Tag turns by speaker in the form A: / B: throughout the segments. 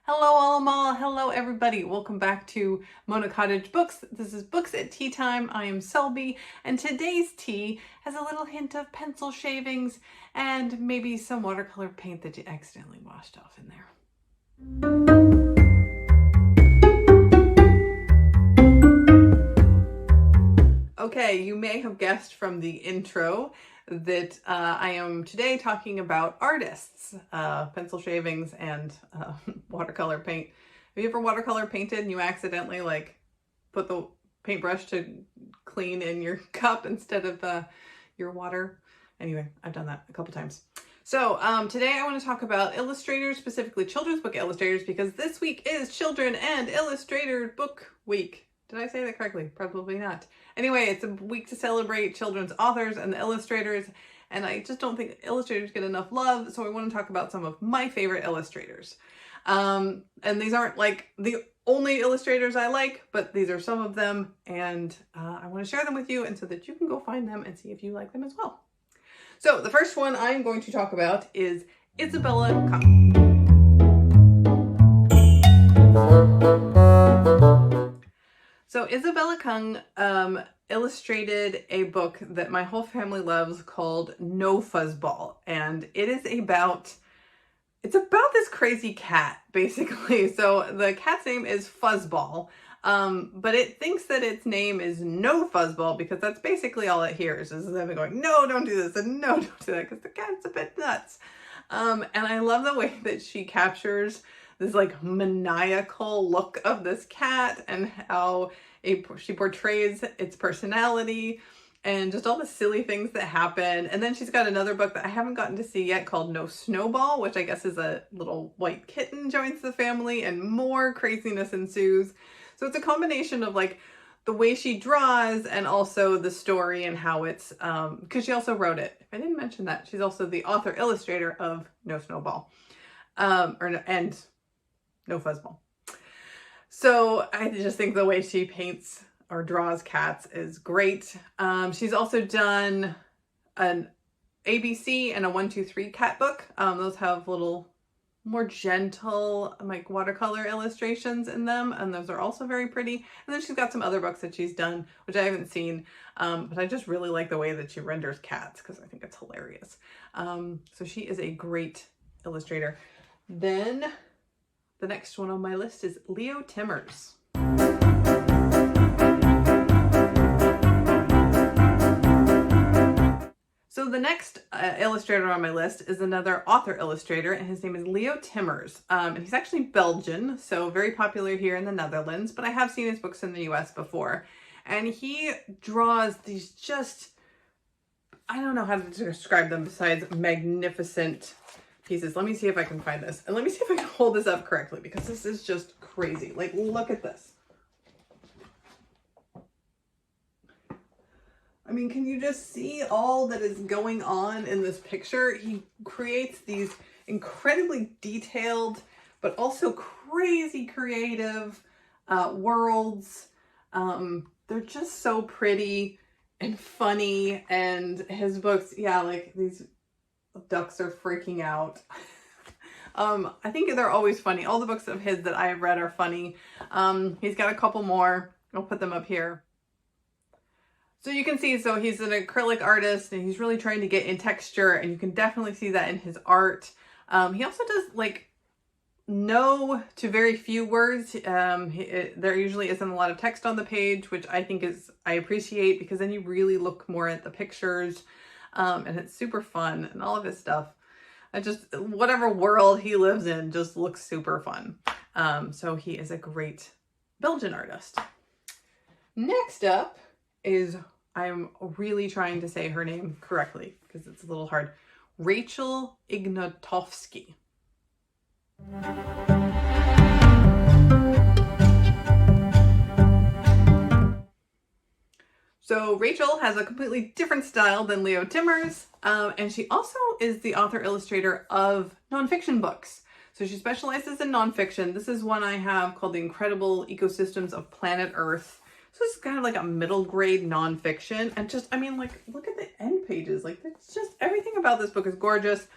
A: Hello Alma, hello everybody. Welcome back to Mona Cottage Books. This is Books at Tea Time. I am Selby, and today's tea has a little hint of pencil shavings and maybe some watercolor paint that you accidentally washed off in there. Okay, you may have guessed from the intro that I am today talking about artists, pencil shavings and watercolor paint. Have you ever watercolor painted and you accidentally put the paintbrush to clean in your cup instead of your water? Anyway, I've done that a couple times. So today I want to talk about illustrators, specifically children's book illustrators, because this week is Children and Illustrator Book Week. Did I say that correctly? Probably not. Anyway, it's a week to celebrate children's authors and the illustrators, and I just don't think illustrators get enough love, so I want to talk about some of my favorite illustrators. And these aren't like the only illustrators I like, but these are some of them, and I want to share them with you, and so that you can go find them and see if you like them as well. So the first one I'm going to talk about is Isabella Kung. So Isabella Kung illustrated a book that my whole family loves called No Fuzzball, and it's about this crazy cat, basically. So the cat's name is Fuzzball, but it thinks that its name is No Fuzzball because that's basically all it hears is them going, no, don't do this, and no, don't do that, because the cat's a bit nuts. And I love the way that she captures this maniacal look of this cat and how she portrays its personality and just all the silly things that happen. And then she's got another book that I haven't gotten to see yet called No Snowball, which I guess is a little white kitten joins the family and more craziness ensues. So it's a combination of the way she draws and also the story and how it's, because she also wrote it. If I didn't mention that, she's also the author illustrator of No Snowball, and No Fuzzball. So I just think the way she paints or draws cats is great. She's also done an ABC and a 1, 2, 3 cat book. Those have little more gentle watercolor illustrations in them, and those are also very pretty. And then she's got some other books that she's done, which I haven't seen, but I just really like the way that she renders cats because I think it's hilarious. So she is a great illustrator. Then the next one on my list is Leo Timmers. So the next illustrator on my list is another author illustrator, and his name is Leo Timmers. And he's actually Belgian, so very popular here in the Netherlands, but I have seen his books in the US before. And he draws these I don't know how to describe them besides magnificent pieces. Let me see if I can find this. And let me see if I can hold this up correctly because this is just crazy. Look at this. I mean, can you just see all that is going on in this picture? He creates these incredibly detailed, but also crazy creative worlds. They're just so pretty and funny. And his books, yeah, these ducks are freaking out. I think they're always funny. All the books of his that I have read are funny. He's got a couple more. I'll put them up here. So you can see, so he's an acrylic artist and he's really trying to get in texture, and you can definitely see that in his art. He also does no to very few words. There usually isn't a lot of text on the page, which I appreciate because then you really look more at the pictures. And it's super fun, and all of his stuff, whatever world he lives in just looks super fun. So he is a great Belgian artist. Next up is, I'm really trying to say her name correctly because it's a little hard, Rachel Ignotofsky. So Rachel has a completely different style than Leo Timmers, and she also is the author illustrator of nonfiction books. So she specializes in nonfiction. This is one I have called The Incredible Ecosystems of Planet Earth. So this is kind of like a middle grade nonfiction, and just, I mean, look at the end pages. It's just, everything about this book is gorgeous.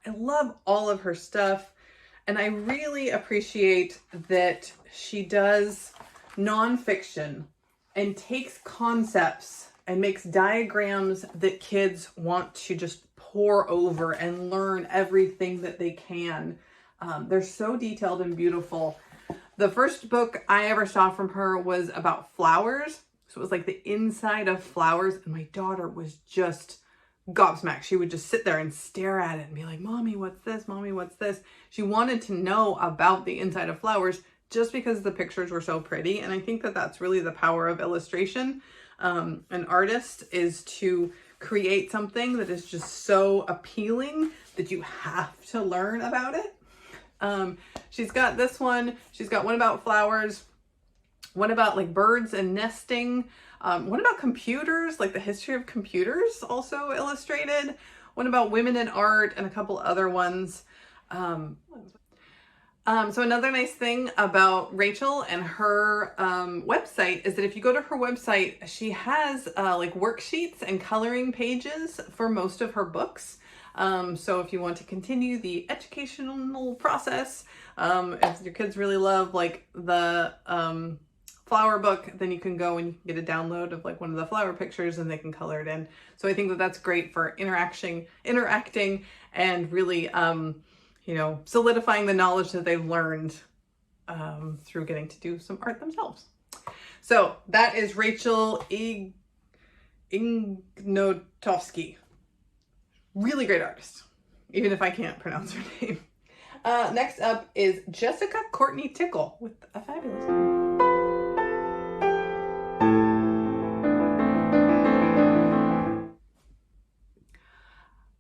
A: I love all of her stuff. And I really appreciate that she does nonfiction and takes concepts and makes diagrams that kids want to just pore over and learn everything that they can. They're so detailed and beautiful. The first book I ever saw from her was about flowers. So it was like the inside of flowers, and my daughter was just gobsmacked. She would just sit there and stare at it and be like, Mommy, what's this? Mommy, what's this? She wanted to know about the inside of flowers just because the pictures were so pretty. And I think that that's really the power of illustration. An artist is to create something that is just so appealing that you have to learn about it. She's got this one. She's got one about flowers, one about like birds and nesting, one about computers, like the history of computers, also illustrated, one about women in art, and a couple other ones. So another nice thing about Rachel and her website is that if you go to her website, she has like worksheets and coloring pages for most of her books. So if you want to continue the educational process, if your kids really love like the flower book, then you can go and you can get a download of like one of the flower pictures and they can color it in. So I think that that's great for interacting and really, you know, solidifying the knowledge that they've learned through getting to do some art themselves. So that is Rachel Ignotofsky. Really great artist, even if I can't pronounce her name. Next up is Jessica Courtney-Tickel with a fabulous name.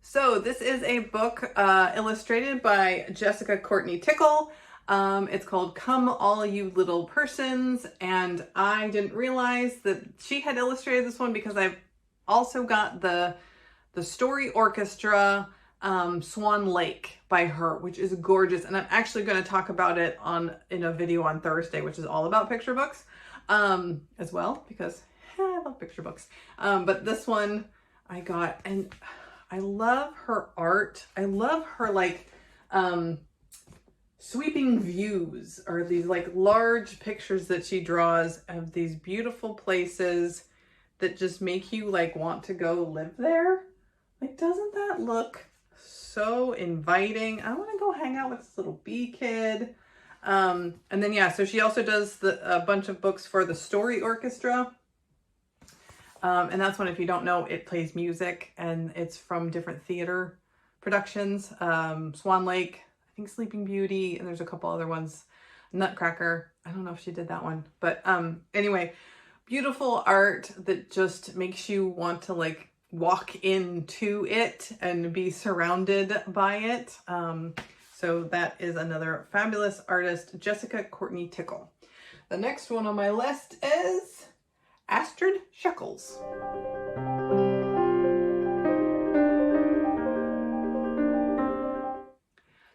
A: So this is a book illustrated by Jessica Courtney-Tickel. It's called Come All You Little Persons, and I didn't realize that she had illustrated this one because I've also got the Story Orchestra Swan Lake by her, which is gorgeous, and I'm actually going to talk about it in a video on Thursday, which is all about picture books as well, because I love picture books. But this one I got, and I love her art. I love her like sweeping views, or these like large pictures that she draws of these beautiful places that just make you like want to go live there. Like, doesn't that look so inviting? I want to go hang out with this little bee kid. And then, yeah, so she also does a bunch of books for the Story Orchestra. And that's one, if you don't know, it plays music and it's from different theater productions. Swan Lake, I think Sleeping Beauty, and there's a couple other ones. Nutcracker, I don't know if she did that one. But anyway, beautiful art that just makes you want to like walk into it and be surrounded by it. So that is another fabulous artist, Jessica Courtney-Tickel. The next one on my list is Astrid Sheckels.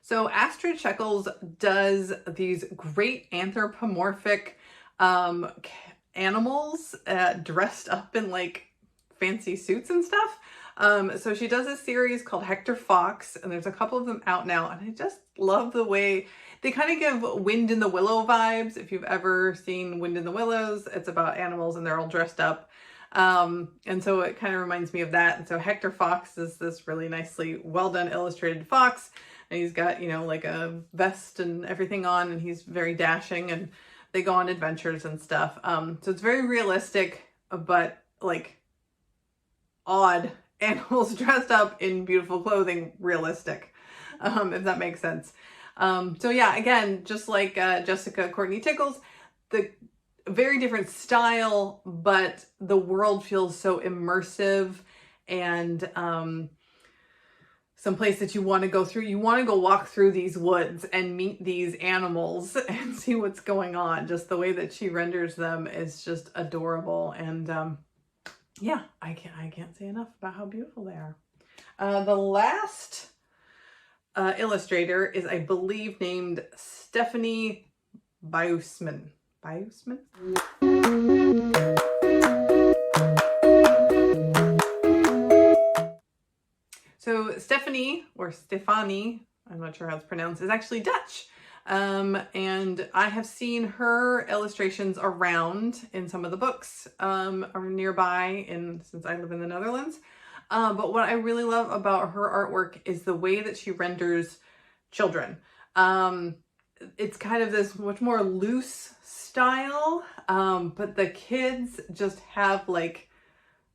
A: So Astrid Sheckels does these great anthropomorphic animals dressed up in like fancy suits and stuff. So she does a series called Hector Fox, and there's a couple of them out now, and I just love the way they kind of give Wind in the Willow vibes. If you've ever seen Wind in the Willows, it's about animals and they're all dressed up. And so it kind of reminds me of that. And so Hector Fox is this really nicely well done illustrated fox, and he's got, you know, like a vest and everything on, and he's very dashing, and they go on adventures and stuff. So it's very realistic, but like odd animals dressed up in beautiful clothing, realistic, if that makes sense. So yeah, again, just like Jessica Courtney-Tickel's, the very different style, but the world feels so immersive, and someplace that you want to go through. You want to go walk through these woods and meet these animals and see what's going on. Just the way that she renders them is just adorable. And yeah, I can't say enough about how beautiful they are. The last illustrator is, I believe, named Stefani Buijsman. Buijsman? So Stefani I'm not sure how it's pronounced, is actually Dutch. And I have seen her illustrations around in some of the books are nearby since I live in the Netherlands. But what I really love about her artwork is the way that she renders children. It's kind of this much more loose style, but the kids just have like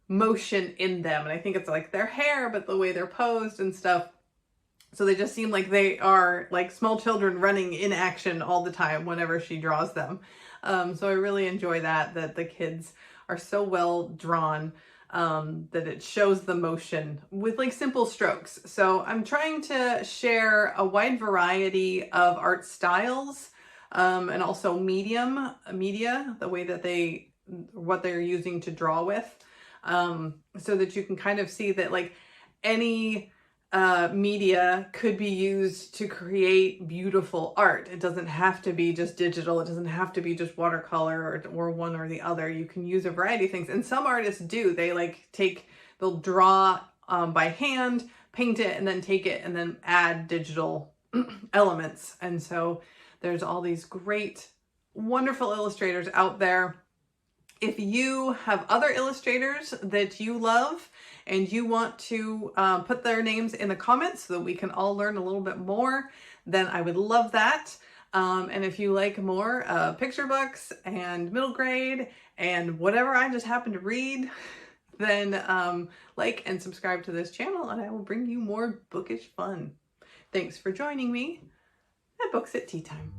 A: motion in them. And I think it's like their hair, but the way they're posed and stuff. So they just seem like they are like small children running in action all the time whenever she draws them. So I really enjoy that the kids are so well drawn that it shows the motion with like simple strokes. So I'm trying to share a wide variety of art styles and also media, the way that what they're using to draw with, so that you can kind of see that like any media could be used to create beautiful art. It doesn't have to be just digital. It doesn't have to be just watercolor or one or the other. You can use a variety of things. And some artists do. They'll draw by hand, paint it, and then take it and then add digital elements. And so there's all these great, wonderful illustrators out there. If you have other illustrators that you love and you want to put their names in the comments so that we can all learn a little bit more, then I would love that. And if you like more picture books and middle grade and whatever I just happen to read, then like and subscribe to this channel and I will bring you more bookish fun. Thanks for joining me at Books at Tea Time.